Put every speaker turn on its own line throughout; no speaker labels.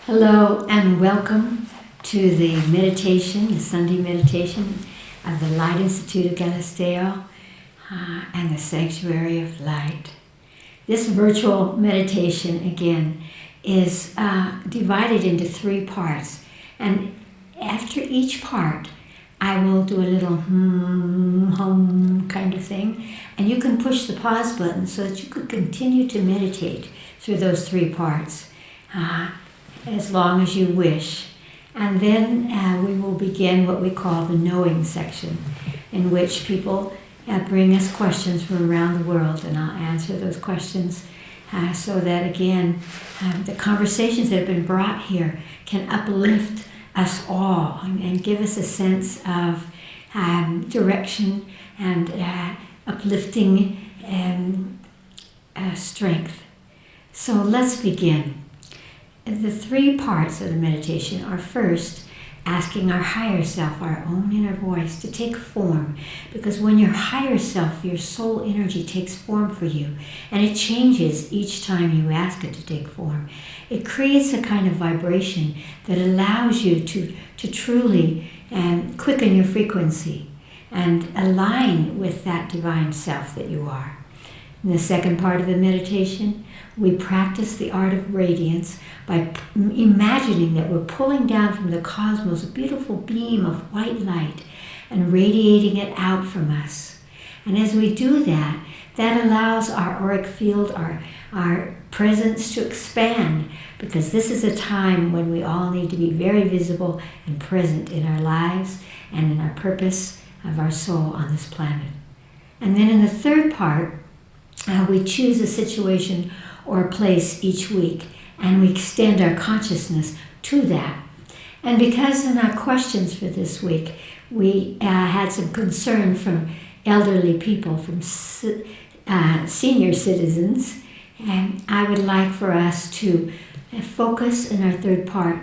Hello and welcome to the meditation, the Sunday meditation of the Light Institute of Galisteo and the Sanctuary of Light. This virtual meditation, again, is divided into 3 parts. And after each part, I will do a little hum kind of thing. And you can push the pause button so that you could continue to meditate through those 3 parts. As long as you wish. And then we will begin what we call the knowing section, in which people bring us questions from around the world, and I'll answer those questions so that, again, the conversations that have been brought here can uplift us all and give us a sense of direction and uplifting strength. So let's begin. The 3 parts of the meditation are first asking our higher self, our own inner voice, to take form. Because when your higher self, your soul energy takes form for you, and it changes each time you ask it to take form, it creates a kind of vibration that allows you to truly quicken your frequency and align with that divine self that you are. In the second part of the meditation, we practice the art of radiance by imagining that we're pulling down from the cosmos a beautiful beam of white light and radiating it out from us. And as we do that, that allows our auric field, our presence to expand, because this is a time when we all need to be very visible and present in our lives and in our purpose of our soul on this planet. And then in the third part, we choose a situation or a place each week, and we extend our consciousness to that. And because in our questions for this week, we had some concern from elderly people, from senior citizens, and I would like for us to focus in our third part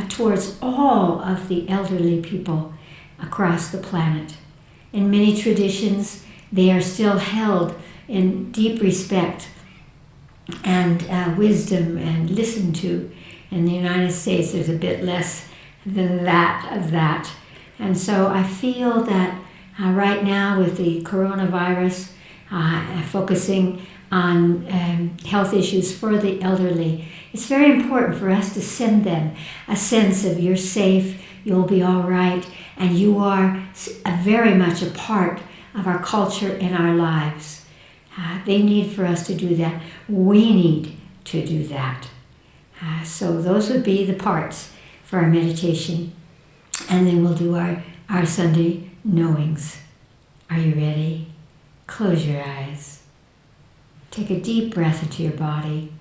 towards all of the elderly people across the planet. In many traditions, they are still held in deep respect and wisdom and listened to. In the United States, there's a bit less than that of that. And so I feel that right now with the coronavirus, focusing on health issues for the elderly, it's very important for us to send them a sense of you're safe, you'll be all right, and you are very much a part of our culture and our lives. They need for us to do that. We need to do that. So those would be the parts for our meditation. And then we'll do our Sunday knowings. Are you ready? Close your eyes. Take a deep breath into your body.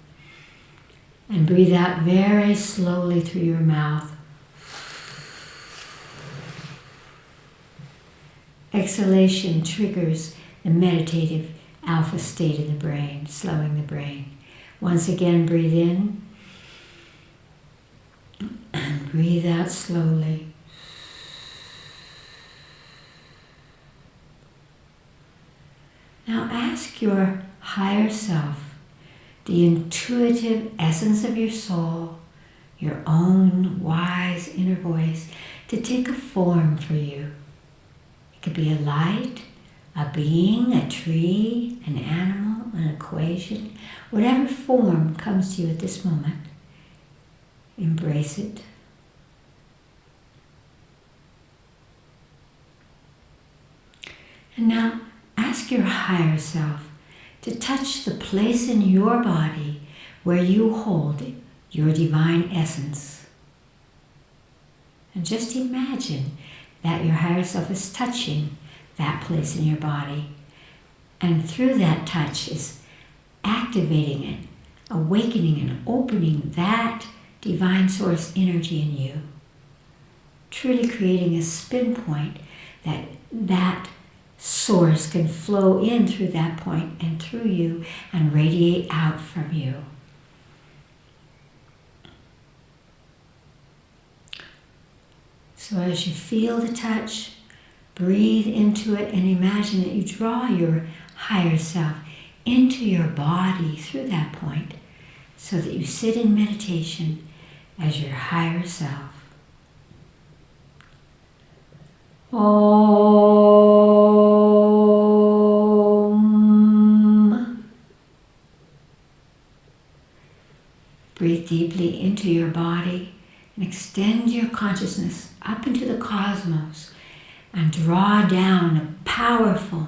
And breathe out very slowly through your mouth. Exhalation triggers the meditative alpha state in the brain, slowing the brain. Once again, breathe in and breathe out slowly. Now ask your higher self, the intuitive essence of your soul, your own wise inner voice, to take a form for you. It could be a light, a being, a tree, an animal, an equation, whatever form comes to you at this moment, embrace it. And now ask your higher self to touch the place in your body where you hold your divine essence. And just imagine that your higher self is touching that place in your body, and through that touch is activating it, awakening and opening that divine source energy in you, truly creating a spin point that source can flow in through that point and through you and radiate out from you. So as you feel the touch, breathe into it and imagine that you draw your higher self into your body through that point, so that you sit in meditation as your higher self. Om. Breathe deeply into your body and extend your consciousness up into the cosmos and draw down a powerful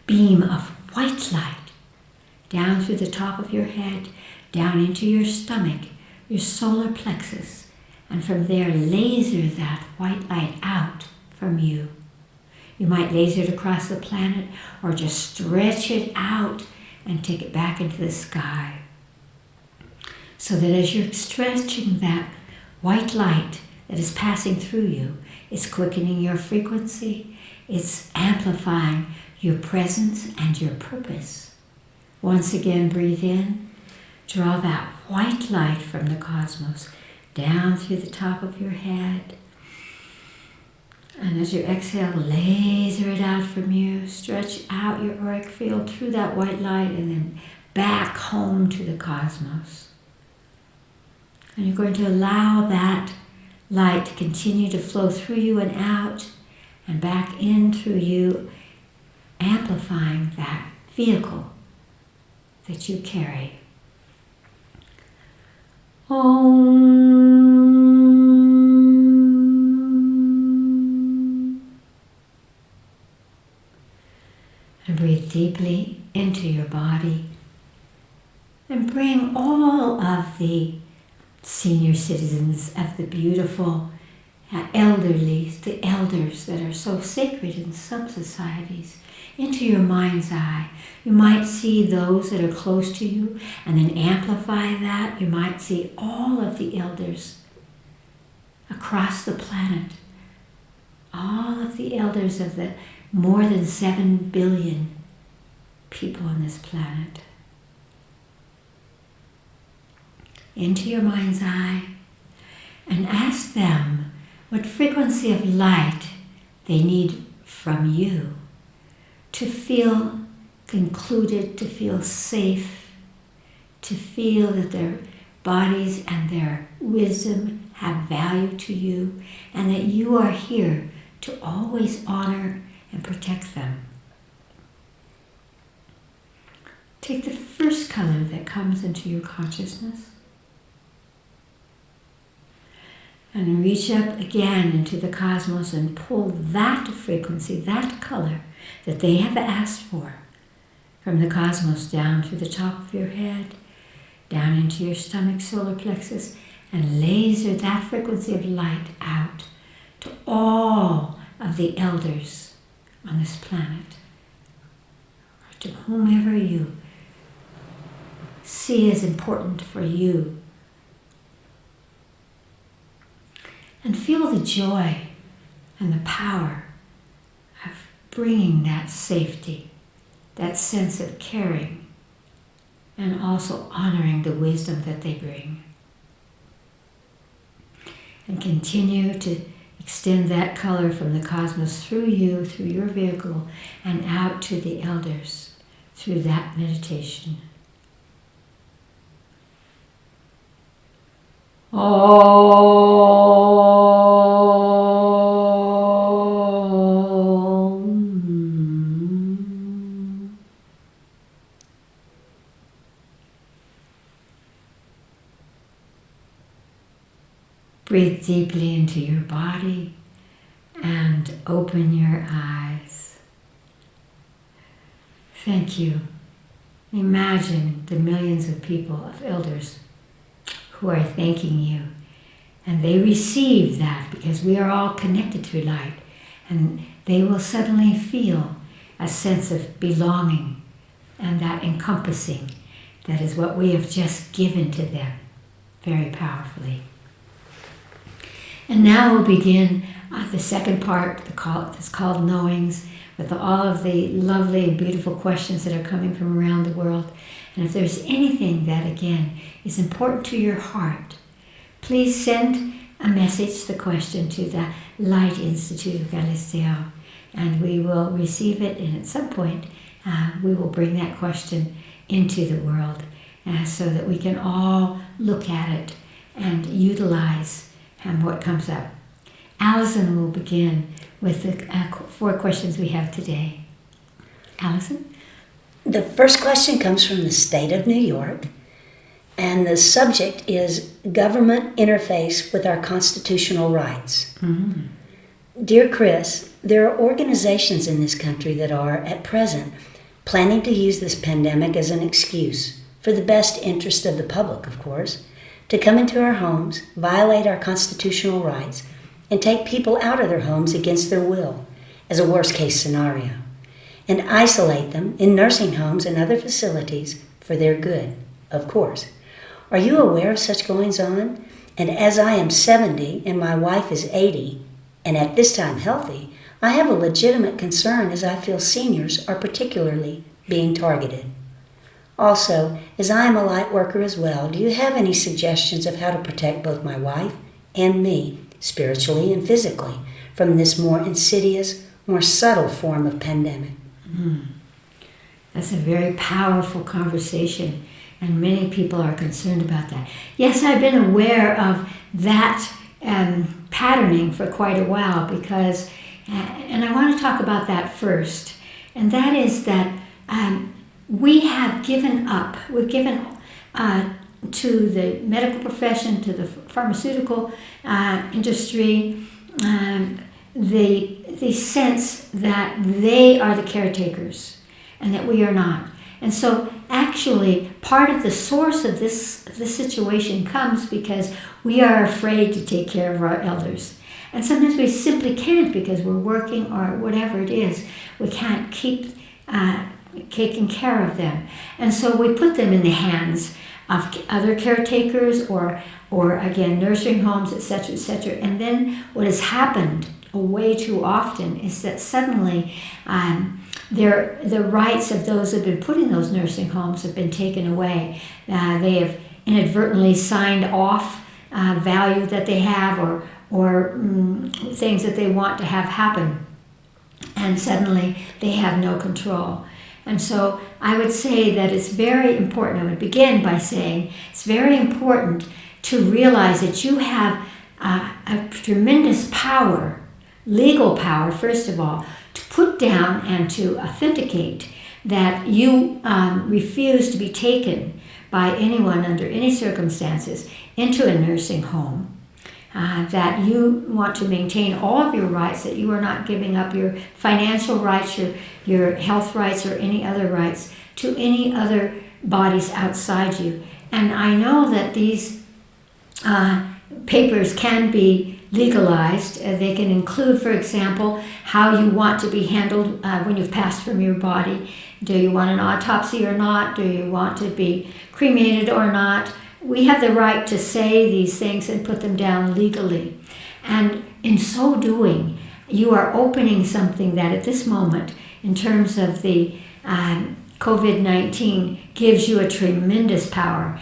beam of white light down through the top of your head, down into your stomach, your solar plexus, and from there laser that white light out from you. You might laser it across the planet or just stretch it out and take it back into the sky. So that as you're stretching that white light that is passing through you, it's quickening your frequency, it's amplifying your presence and your purpose. Once again, breathe in, draw that white light from the cosmos down through the top of your head. And as you exhale, laser it out from you, stretch out your auric field through that white light and then back home to the cosmos. And you're going to allow that light to continue to flow through you and out and back in through you, amplifying that vehicle that you carry. Om. And breathe deeply into your body and bring all of the senior citizens of the beautiful elderly, the elders that are so sacred in some societies, into your mind's eye. You might see those that are close to you and then amplify that. You might see all of the elders across the planet, all of the elders of the more than 7 billion people on this planet. Into your mind's eye and ask them what frequency of light they need from you to feel concluded, to feel safe, to feel that their bodies and their wisdom have value to you and that you are here to always honor and protect them. Take the first color that comes into your consciousness and reach up again into the cosmos and pull that frequency, that color that they have asked for from the cosmos down through the top of your head, down into your stomach, solar plexus, and laser that frequency of light out to all of the elders on this planet, or to whomever you see as important for you. And feel the joy and the power of bringing that safety, that sense of caring, and also honoring the wisdom that they bring. And continue to extend that color from the cosmos through you, through your vehicle, and out to the elders through that meditation. Om. Breathe deeply into your body and open your eyes. Thank you. Imagine the millions of people, of elders, who are thanking you. And they receive that because we are all connected through light. And they will suddenly feel a sense of belonging and that encompassing. That is what we have just given to them very powerfully. And now we'll begin the second part that's called Knowings, with all of the lovely and beautiful questions that are coming from around the world. And if there's anything that, again, is important to your heart, please send a message, the question, to the Light Institute of Galisteo, and we will receive it, and at some point we will bring that question into the world so that we can all look at it and utilize what comes up. Allison will begin with the 4 questions we have today. Allison?
The first question comes from the state of New York, and the subject is government interface with our constitutional rights.
Mm-hmm.
Dear Chris, there are organizations in this country that are, at present, planning to use this pandemic as an excuse, for the best interest of the public, of course, to come into our homes, violate our constitutional rights, and take people out of their homes against their will, as a worst-case scenario, and isolate them in nursing homes and other facilities for their good, of course. Are you aware of such goings-on? And as I am 70 and my wife is 80, and at this time healthy, I have a legitimate concern as I feel seniors are particularly being targeted. Also, as I am a light worker as well, do you have any suggestions of how to protect both my wife and me, spiritually and physically, from this more insidious, more subtle form of pandemic?
That's a very powerful conversation, and many people are concerned about that. Yes, I've been aware of that patterning for quite a while because, and I want to talk about that first, and that is that we have given up, we've given to the medical profession, to the pharmaceutical industry, the sense that they are the caretakers and that we are not. And so actually part of the source of this situation comes because we are afraid to take care of our elders. And sometimes we simply can't because we're working or whatever it is. We can't keep taking care of them. And so we put them in the hands of other caretakers or again, nursing homes, etc., etc. And then what has happened way too often is that suddenly the rights of those who have been put in those nursing homes have been taken away. They have inadvertently signed off value that they have or things that they want to have happen. And suddenly they have no control. And so I would say that it's very important, I would begin by saying it's very important to realize that you have a tremendous power, legal power, first of all, to put down and to authenticate that you refuse to be taken by anyone under any circumstances into a nursing home, that you want to maintain all of your rights, that you are not giving up your financial rights, your health rights, or any other rights to any other bodies outside you. And I know that these papers can be legalized. They can include, for example, how you want to be handled when you've passed from your body. Do you want an autopsy or not? Do you want to be cremated or not? We have the right to say these things and put them down legally. And in so doing, you are opening something that at this moment, in terms of the COVID-19, gives you a tremendous power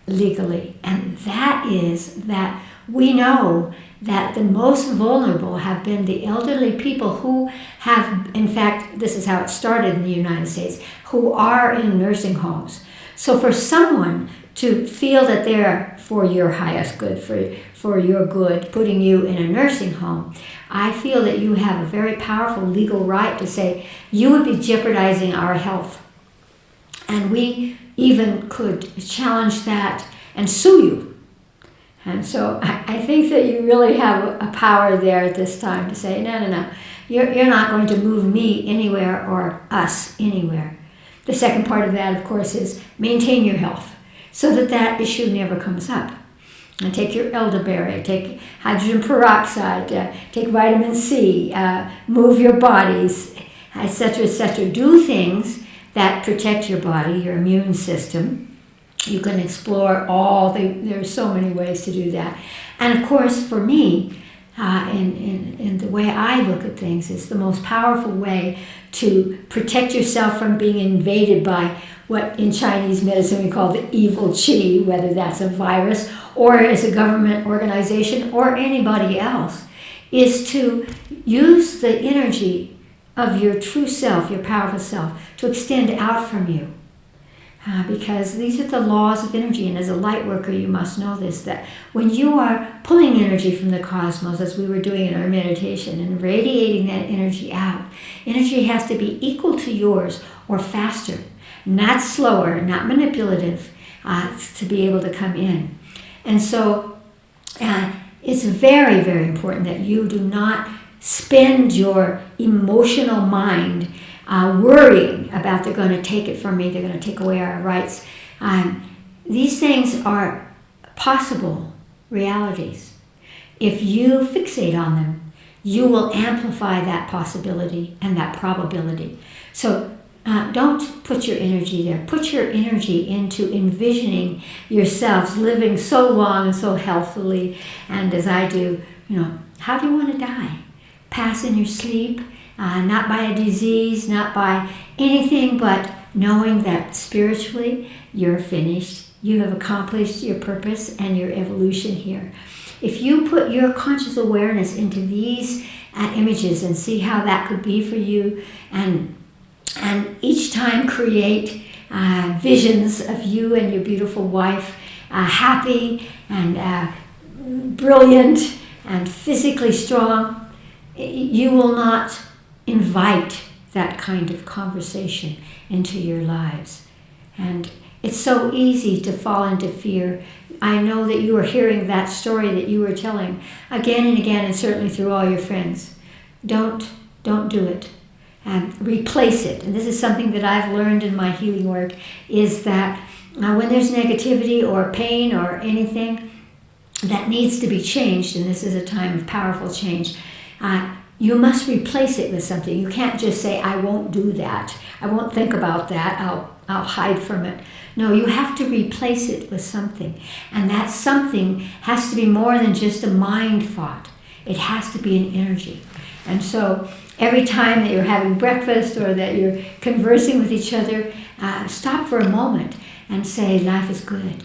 legally. And that is that we know that the most vulnerable have been the elderly people who have, in fact, this is how it started in the United States, who are in nursing homes. So for someone to feel that they're for your highest good, for your good, putting you in a nursing home, I feel that you have a very powerful legal right to say, you would be jeopardizing our health. And we even could challenge that and sue you. And so I think that you really have a power there at this time to say, no, you're not going to move me anywhere or us anywhere. The second part of that, of course, is maintain your health so that that issue never comes up. And take your elderberry, take hydrogen peroxide, take vitamin C, move your bodies, etc., etc. Do things that protect your body, your immune system. You can explore there are so many ways to do that. And of course, for me, in the way I look at things, is the most powerful way to protect yourself from being invaded by what in Chinese medicine we call the evil qi, whether that's a virus or as a government organization or anybody else, is to use the energy of your true self, your powerful self, to extend out from you. because these are the laws of energy. And as a light worker, you must know this, that when you are pulling energy from the cosmos, as we were doing in our meditation, and radiating that energy out, energy has to be equal to yours or faster, not slower, not manipulative, to be able to come in. And so it's very, very important that you do not spend your emotional mind worrying about they're going to take it from me, they're going to take away our rights. These things are possible realities. If you fixate on them, you will amplify that possibility and that probability. So don't put your energy there. Put your energy into envisioning yourselves living so long and so healthily, and as I do, how do you want to die? Pass in your sleep, not by a disease, not by anything, but knowing that spiritually you're finished. You have accomplished your purpose and your evolution here. If you put your conscious awareness into these images and see how that could be for you, and each time create visions of you and your beautiful wife, happy and brilliant and physically strong, you will not invite that kind of conversation into your lives. And it's so easy to fall into fear. I know that you are hearing that story that you were telling again and again, and certainly through all your friends. Don't do it. Replace it. And this is something that I've learned in my healing work, is that when there's negativity or pain or anything that needs to be changed, and this is a time of powerful change, you must replace it with something. You can't just say, I won't do that. I won't think about that. I'll hide from it. No, you have to replace it with something. And that something has to be more than just a mind thought. It has to be an energy. And so every time that you're having breakfast or that you're conversing with each other, stop for a moment and say, life is good.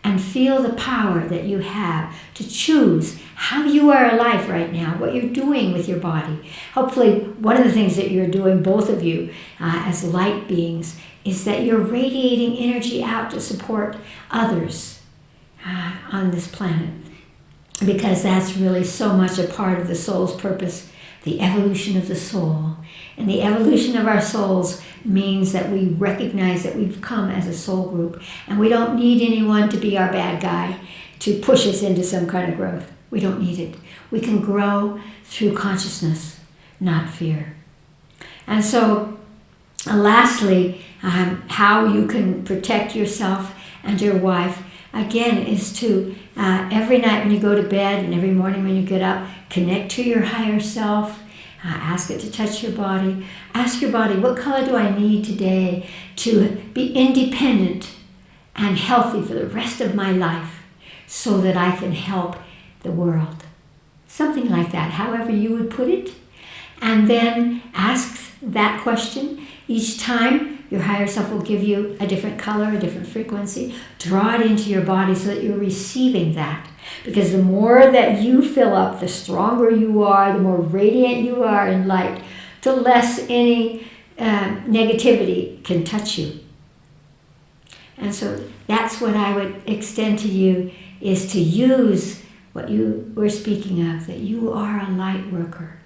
And feel the power that you have to choose how you are alive right now, what you're doing with your body. Hopefully, one of the things that you're doing, both of you, as light beings, is that you're radiating energy out to support others on this planet. Because that's really so much a part of the soul's purpose, the evolution of the soul. And the evolution of our souls means that we recognize that we've come as a soul group, and we don't need anyone to be our bad guy to push us into some kind of growth. We don't need it. We can grow through consciousness, not fear. And so, lastly, how you can protect yourself and your wife, again, is to every night when you go to bed and every morning when you get up, connect to your higher self. Ask it to touch your body. Ask your body, what color do I need today to be independent and healthy for the rest of my life so that I can help the world? Something like that, however you would put it. And then ask that question. Each time, your higher self will give you a different color, a different frequency. Draw it into your body so that you're receiving that. Because the more that you fill up, the stronger you are, the more radiant you are in light, the less any negativity can touch you. And so that's what I would extend to you, is to use what you were speaking of, that you are a light worker.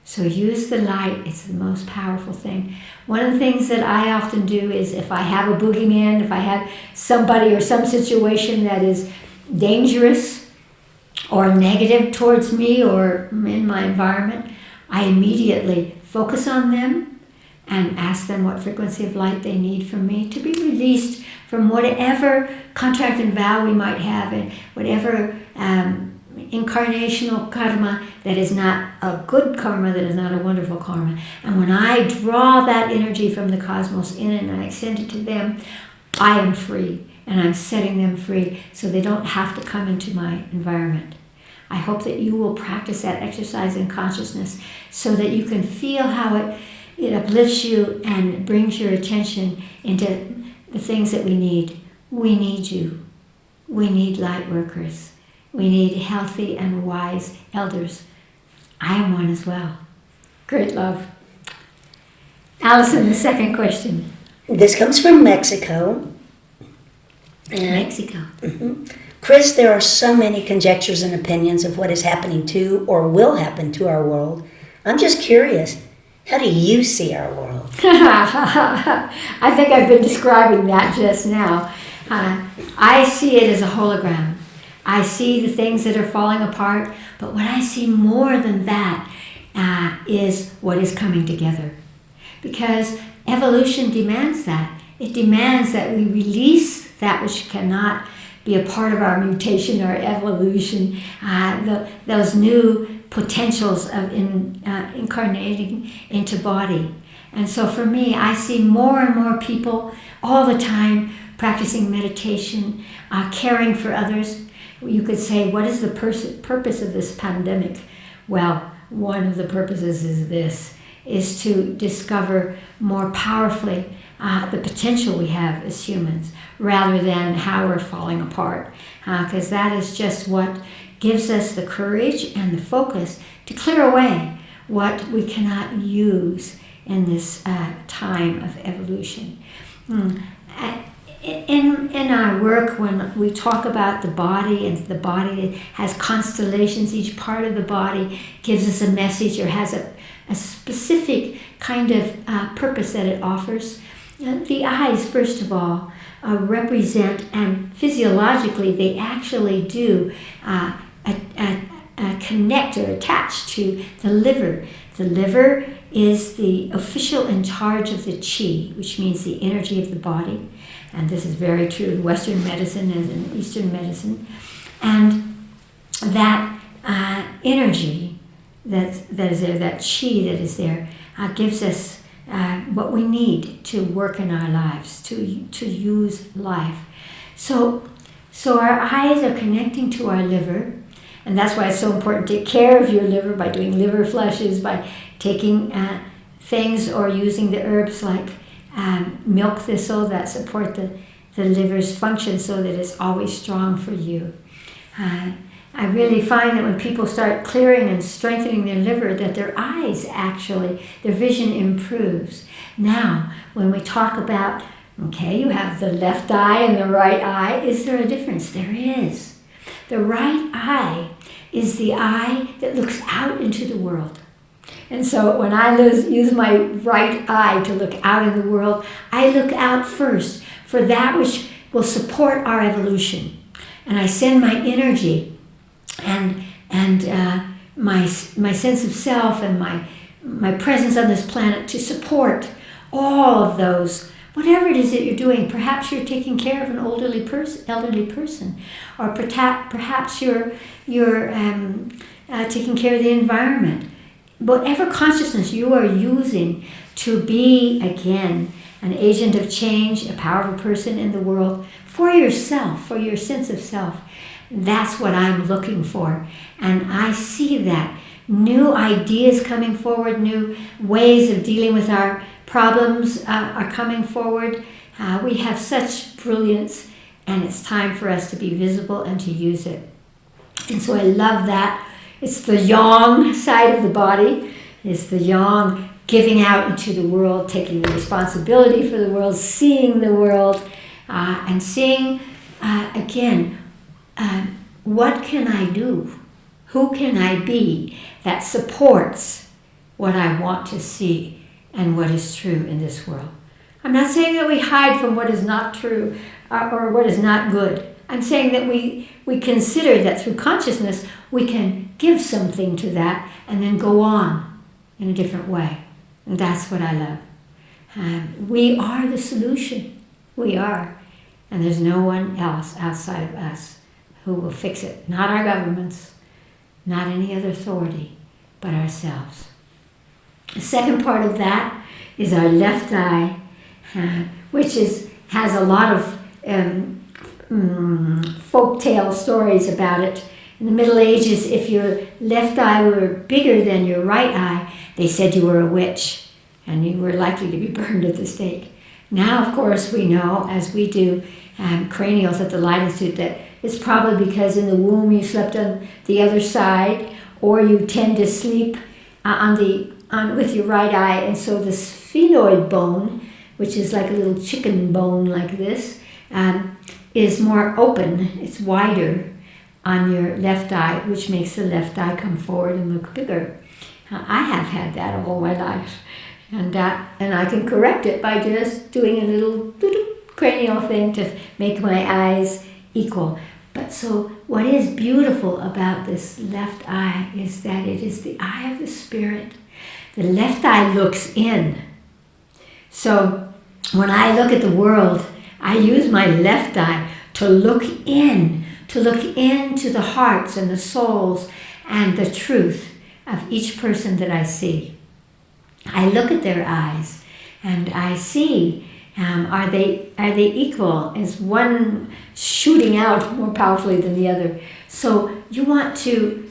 So use the light. It's the most powerful thing. One of the things that I often do is, if I have a boogeyman, if I have somebody or some situation that is dangerous or negative towards me or in my environment, I immediately focus on them and ask them what frequency of light they need from me to be released from whatever contract and vow we might have, and whatever incarnational karma that is not a good karma, that is not a wonderful karma. And when I draw that energy from the cosmos in and I extend it to them, I am free, and I'm setting them free so they don't have to come into my environment. I hope that you will practice that exercise in consciousness so that you can feel how it uplifts you and brings your attention into the things that we need. We need you. We need light workers. We need healthy and wise elders. I am one as well. Great love. Allison, the second question.
This comes from Mexico.
Mexico.
Chris, there are so many conjectures and opinions of what is happening to or will happen to our world. I'm just curious, how do you see our world?
I think I've been describing that just now. I see it as a hologram. I see the things that are falling apart, but what I see more than that is what is coming together. Because evolution demands that. It demands that we release that which cannot be a part of our mutation or evolution, those new potentials of incarnating into body. And so for me, I see more and more people all the time practicing meditation, caring for others. You could say, what is the purpose of this pandemic? Well, one of the purposes is to discover more powerfully the potential we have as humans, rather than how we're falling apart. Because that is just what gives us the courage and the focus to clear away what we cannot use in this time of evolution. In our work, when we talk about the body, and the body has constellations, each part of the body gives us a message or has a specific kind of purpose that it offers. The eyes, first of all, represent, and physiologically they actually do connect or attach to the liver. The liver is the official in charge of the chi, which means the energy of the body. And this is very true in Western medicine as in Eastern medicine. And that energy that is there, that chi that is there, gives us what we need to work in our lives, to use life. So our eyes are connecting to our liver, and that's why it's so important to take care of your liver by doing liver flushes, by taking things or using the herbs like milk thistle that support the liver's function so that it's always strong for you. I really find that when people start clearing and strengthening their liver, that their eyes actually, their vision improves. Now, when we talk about, okay, you have the left eye and the right eye, is there a difference? There is. The right eye is the eye that looks out into the world. And so when I use my right eye to look out in the world, I look out first for that which will support our evolution. And I send my energy and my sense of self and my presence on this planet to support all of those, whatever it is that you're doing. Perhaps you're taking care of an elderly person, or perhaps you're taking care of the environment. Whatever consciousness you are using to be, again, an agent of change, a powerful person in the world, for yourself, for your sense of self, that's what I'm looking for. And I see that. New ideas coming forward, new ways of dealing with our problems are coming forward. We have such brilliance, and it's time for us to be visible and to use it. And so I love that. It's the yang side of the body. It's the yang giving out into the world, taking the responsibility for the world, seeing the world, and seeing, again, what can I do? Who can I be that supports what I want to see and what is true in this world? I'm not saying that we hide from what is not true or what is not good. I'm saying that we consider that through consciousness we can give something to that and then go on in a different way. And that's what I love. We are the solution. We are. And there's no one else outside of us who will fix it. Not our governments, not any other authority, but ourselves. The second part of that is our left eye, which has a lot of folktale stories about it. In the Middle Ages, if your left eye were bigger than your right eye, they said you were a witch and you were likely to be burned at the stake. Now, of course, we know, as we do cranials at the Light Institute, that it's probably because in the womb you slept on the other side, or you tend to sleep with your right eye, and so the sphenoid bone, which is like a little chicken bone like this, is more open. It's wider on your left eye, which makes the left eye come forward and look bigger. I have had that all my life, and I can correct it by just doing a little cranial thing to make my eyes equal. But so what is beautiful about this left eye is that it is the eye of the spirit. The left eye looks in. So when I look at the world, I use my left eye to look into the hearts and the souls and the truth of each person that I see. I look at their eyes and I see, are they equal? Is one shooting out more powerfully than the other? So you want to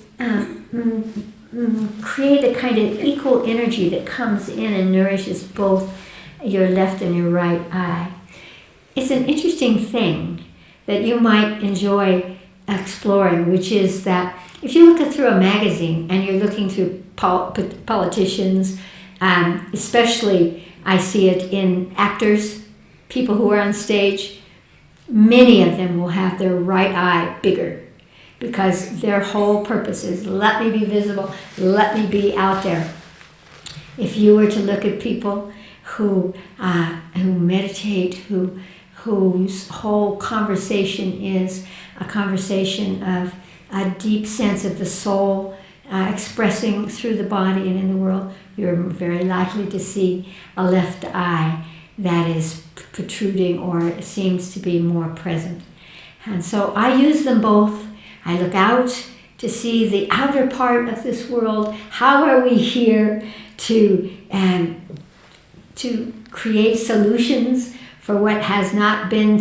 create a kind of equal energy that comes in and nourishes both your left and your right eye. It's an interesting thing that you might enjoy exploring, which is that if you look through a magazine and you're looking through politicians, especially I see it in actors, people who are on stage, many of them will have their right eye bigger because their whole purpose is let me be visible, let me be out there. If you were to look at people who meditate, whose whole conversation is a conversation of a deep sense of the soul expressing through the body and in the world, you're very likely to see a left eye that is protruding or seems to be more present. And so I use them both. I look out to see the outer part of this world. How are we here to create solutions for what has not been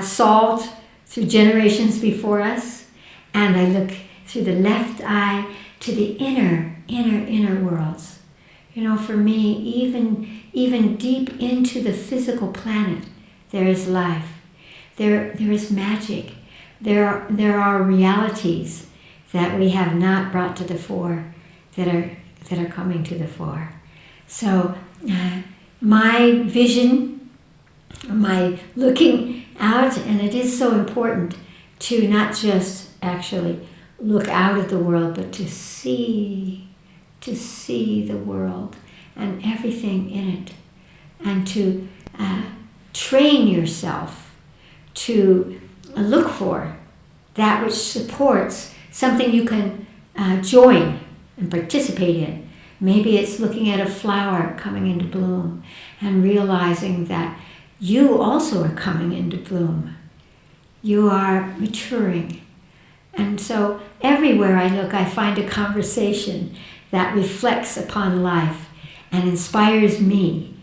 solved through generations before us? And I look through the left eye to the inner worlds. You know, for me, even deep into the physical planet, there is life. There is magic. There are realities that we have not brought to the fore that are coming to the fore. So my vision, my looking out, and it is so important to not just actually look out at the world, but to see the world and everything in it, and to train yourself to look for that which supports something you can join and participate in. Maybe it's looking at a flower coming into bloom and realizing that you also are coming into bloom. You are maturing. And so everywhere I look, I find a conversation that reflects upon life and inspires me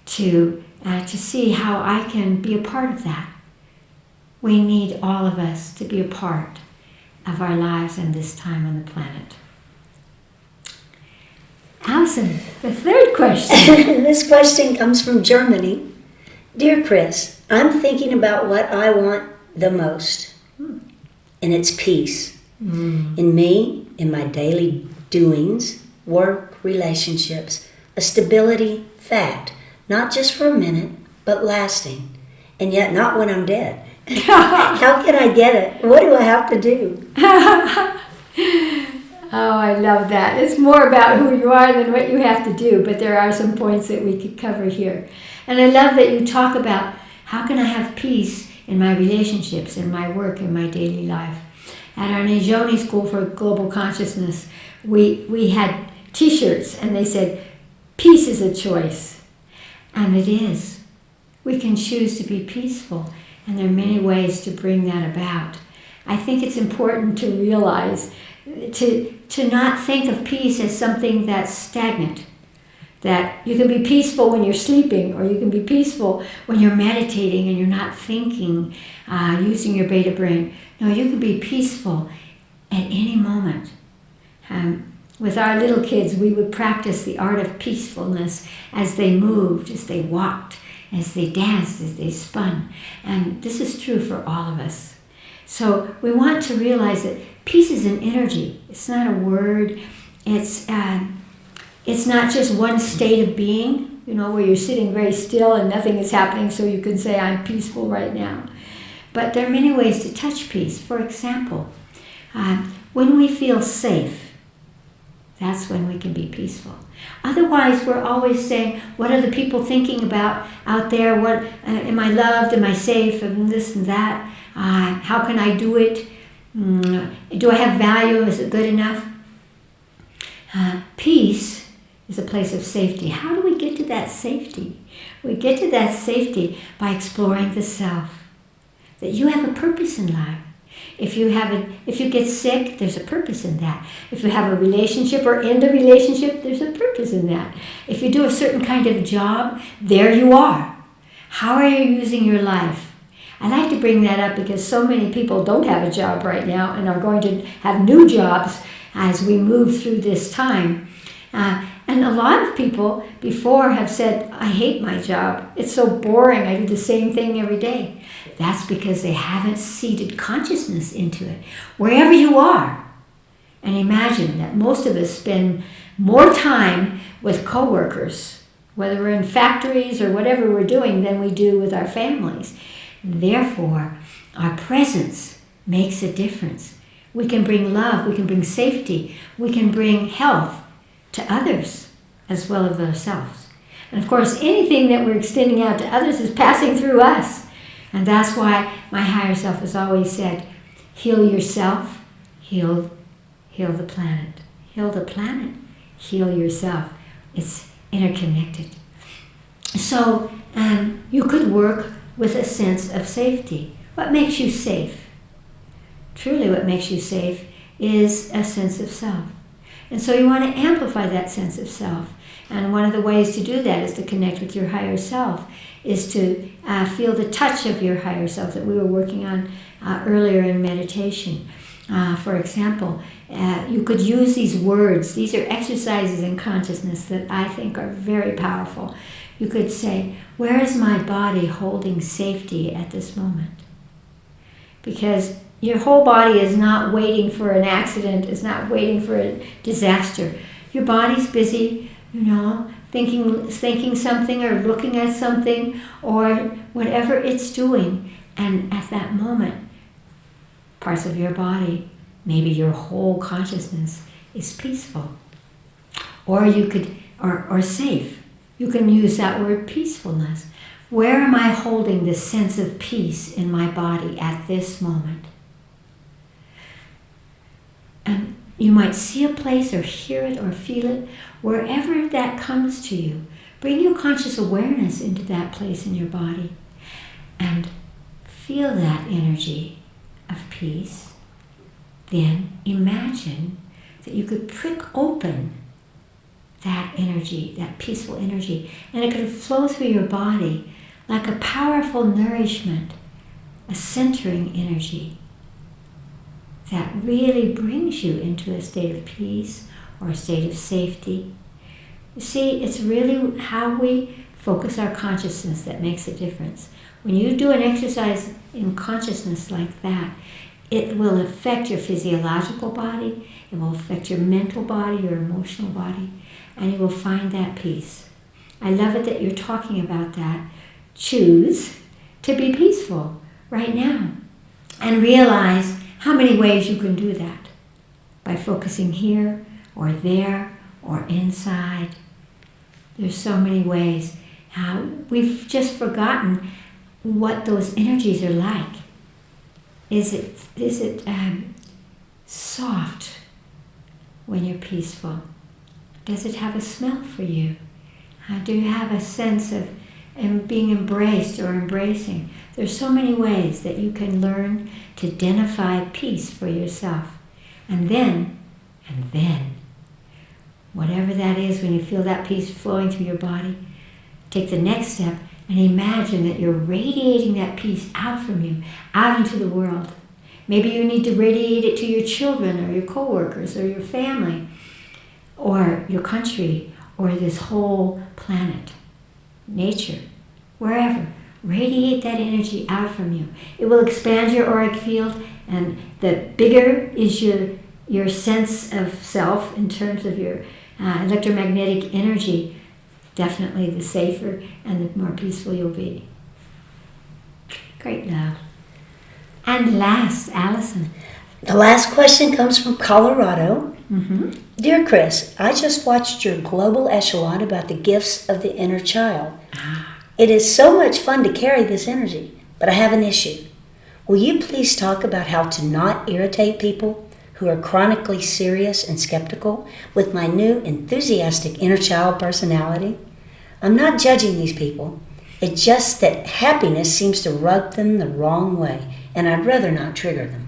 to see how I can be a part of that. We need all of us to be a part of our lives and this time on the planet. Allison, the third question.
This question comes from Germany. Dear Chris, I'm thinking about what I want the most, and it's peace. In me, in my daily doings, work, relationships, a stability, fact, not just for a minute, but lasting, and yet not when I'm dead. How can I get it? What do I have to do?
Oh, I love that. It's more about who you are than what you have to do, but there are some points that we could cover here. And I love that you talk about how can I have peace in my relationships, in my work, in my daily life. At our Nijoni School for Global Consciousness, we had t-shirts and they said, peace is a choice. And it is. We can choose to be peaceful, and there are many ways to bring that about. I think it's important to realize, to not think of peace as something that's stagnant. That you can be peaceful when you're sleeping, or you can be peaceful when you're meditating and you're not thinking, using your beta brain. No, you can be peaceful at any moment. With our little kids, we would practice the art of peacefulness as they moved, as they walked, as they danced, as they spun. And this is true for all of us. So we want to realize that peace is an energy. It's not a word. It's not just one state of being. where you're sitting very still and nothing is happening, so you can say, I'm peaceful right now. But there are many ways to touch peace. For example, when we feel safe, that's when we can be peaceful. Otherwise, we're always saying, what are the people thinking about out there? What am I loved? Am I safe? And this and that. How can I do it? Do I have value? Is it good enough? Peace is a place of safety. How do we get to that safety? We get to that safety by exploring the self. That you have a purpose in life. If you get sick, there's a purpose in that. If you have a relationship or end a relationship, there's a purpose in that. If you do a certain kind of job, there you are. How are you using your life? I like to bring that up because so many people don't have a job right now and are going to have new jobs as we move through this time. And a lot of people before have said, I hate my job. It's so boring. I do the same thing every day. That's because they haven't seeded consciousness into it. Wherever you are, and imagine that most of us spend more time with coworkers, whether we're in factories or whatever we're doing, than we do with our families. Therefore, our presence makes a difference. We can bring love, we can bring safety, we can bring health to others as well as ourselves. And of course, anything that we're extending out to others is passing through us. And that's why my higher self has always said, heal yourself, heal the planet. Heal the planet, heal yourself. It's interconnected. So you could work with a sense of safety. What makes you safe? Truly what makes you safe is a sense of self. And so you want to amplify that sense of self. And one of the ways to do that is to connect with your higher self, is to feel the touch of your higher self that we were working on earlier in meditation. For example, you could use these words. These are exercises in consciousness that I think are very powerful. You could say, where is my body holding safety at this moment? Because your whole body is not waiting for an accident, is not waiting for a disaster. Your body's busy, thinking something or looking at something or whatever it's doing. And at that moment, parts of your body, maybe your whole consciousness, is peaceful. Or you could, or safe. You can use that word peacefulness. Where am I holding this sense of peace in my body at this moment? And you might see a place or hear it or feel it, wherever that comes to you. Bring your conscious awareness into that place in your body and feel that energy of peace. Then imagine that you could prick open that energy, that peaceful energy, and it could flow through your body like a powerful nourishment, a centering energy that really brings you into a state of peace or a state of safety. You see, it's really how we focus our consciousness that makes a difference. When you do an exercise in consciousness like that, it will affect your physiological body, it will affect your mental body, your emotional body, and you will find that peace. I love it that you're talking about that. Choose to be peaceful right now and realize how many ways you can do that by focusing here or there or inside. There's so many ways. We've just forgotten what those energies are like. Is it soft when you're peaceful? Does it have a smell for you? Do you have a sense of being embraced or embracing? There's so many ways that you can learn to identify peace for yourself. And then, whatever that is, when you feel that peace flowing through your body, take the next step and imagine that you're radiating that peace out from you, out into the world. Maybe you need to radiate it to your children or your coworkers or your family or your country or this whole planet, nature, wherever. Radiate that energy out from you. It will expand your auric field, and the bigger is your sense of self in terms of your electromagnetic energy, definitely the safer and the more peaceful you'll be. Great love. And last, Allison.
The last question comes from Colorado.
Mm-hmm.
Dear Chris, I just watched your global echelon about the gifts of the inner child. It is so much fun to carry this energy, but I have an issue. Will you please talk about how to not irritate people who are chronically serious and skeptical with my new enthusiastic inner child personality? I'm not judging these people. It's just that happiness seems to rub them the wrong way, and I'd rather not trigger them.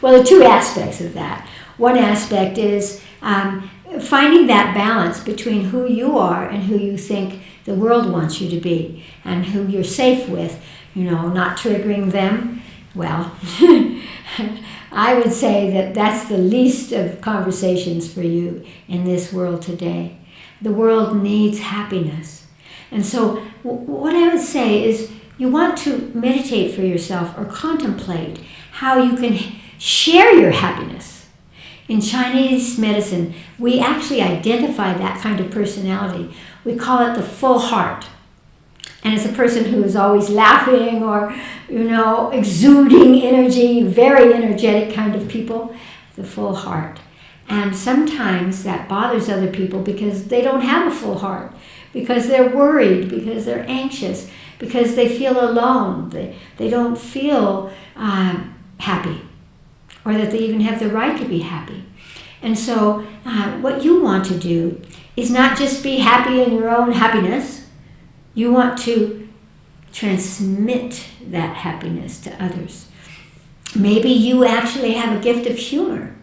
Well, there are two aspects of that. One aspect is finding that balance between who you are and who you think the world wants you to be, and who you're safe with, not triggering them. Well, I would say that that's the least of conversations for you in this world today. The world needs happiness. And so what I would say is you want to meditate for yourself or contemplate how you can share your happiness. In Chinese medicine, we actually identify that kind of personality. We call it the full heart. And it's a person who is always laughing or, exuding energy, very energetic kind of people, the full heart. And sometimes that bothers other people because they don't have a full heart, because they're worried, because they're anxious, because they feel alone. They don't feel happy, or that they even have the right to be happy. And so what you want to do is not just be happy in your own happiness. You want to transmit that happiness to others. Maybe you actually have a gift of humor,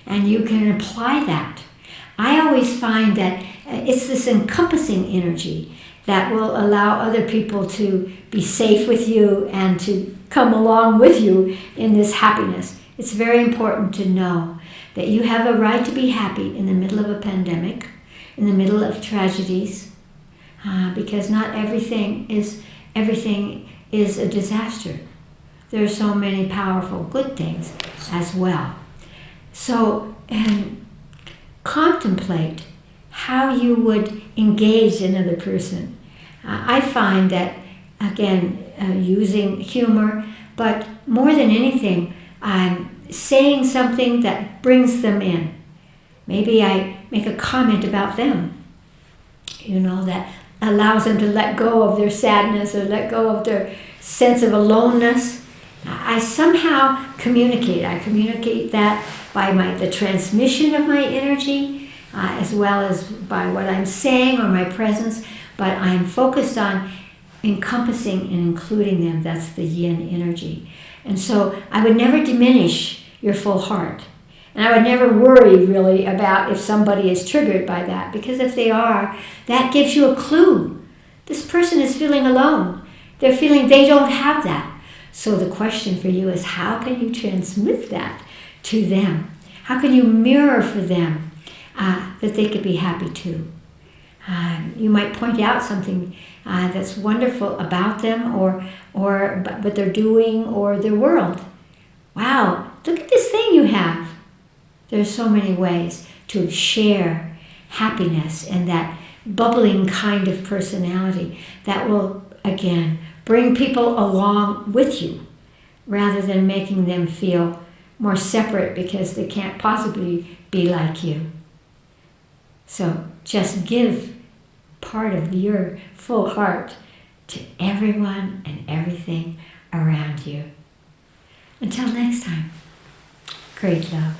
and you can apply that. I always find that it's this encompassing energy that will allow other people to be safe with you and to come along with you in this happiness. It's very important to know that you have a right to be happy in the middle of a pandemic, in the middle of tragedies, because not everything is a disaster. There are so many powerful good things as well. So contemplate how you would engage another person. I find that, again, using humor, but more than anything, saying something that brings them in. Maybe I make a comment about them, that allows them to let go of their sadness or let go of their sense of aloneness. I somehow communicate. I communicate that by the transmission of my energy, as well as by what I'm saying or my presence, but I'm focused on encompassing and including them. That's the yin energy. And so I would never diminish your full heart. And I would never worry really about if somebody is triggered by that, because if they are, that gives you a clue. This person is feeling alone. They're feeling they don't have that. So the question for you is, how can you transmit that to them? How can you mirror for them that they could be happy too? You might point out something that's wonderful about them or what they're doing or their world. Wow, look at this thing you have. There's so many ways to share happiness and that bubbling kind of personality that will, again, bring people along with you rather than making them feel more separate because they can't possibly be like you. So just give part of your full heart to everyone and everything around you. Until next time, great love.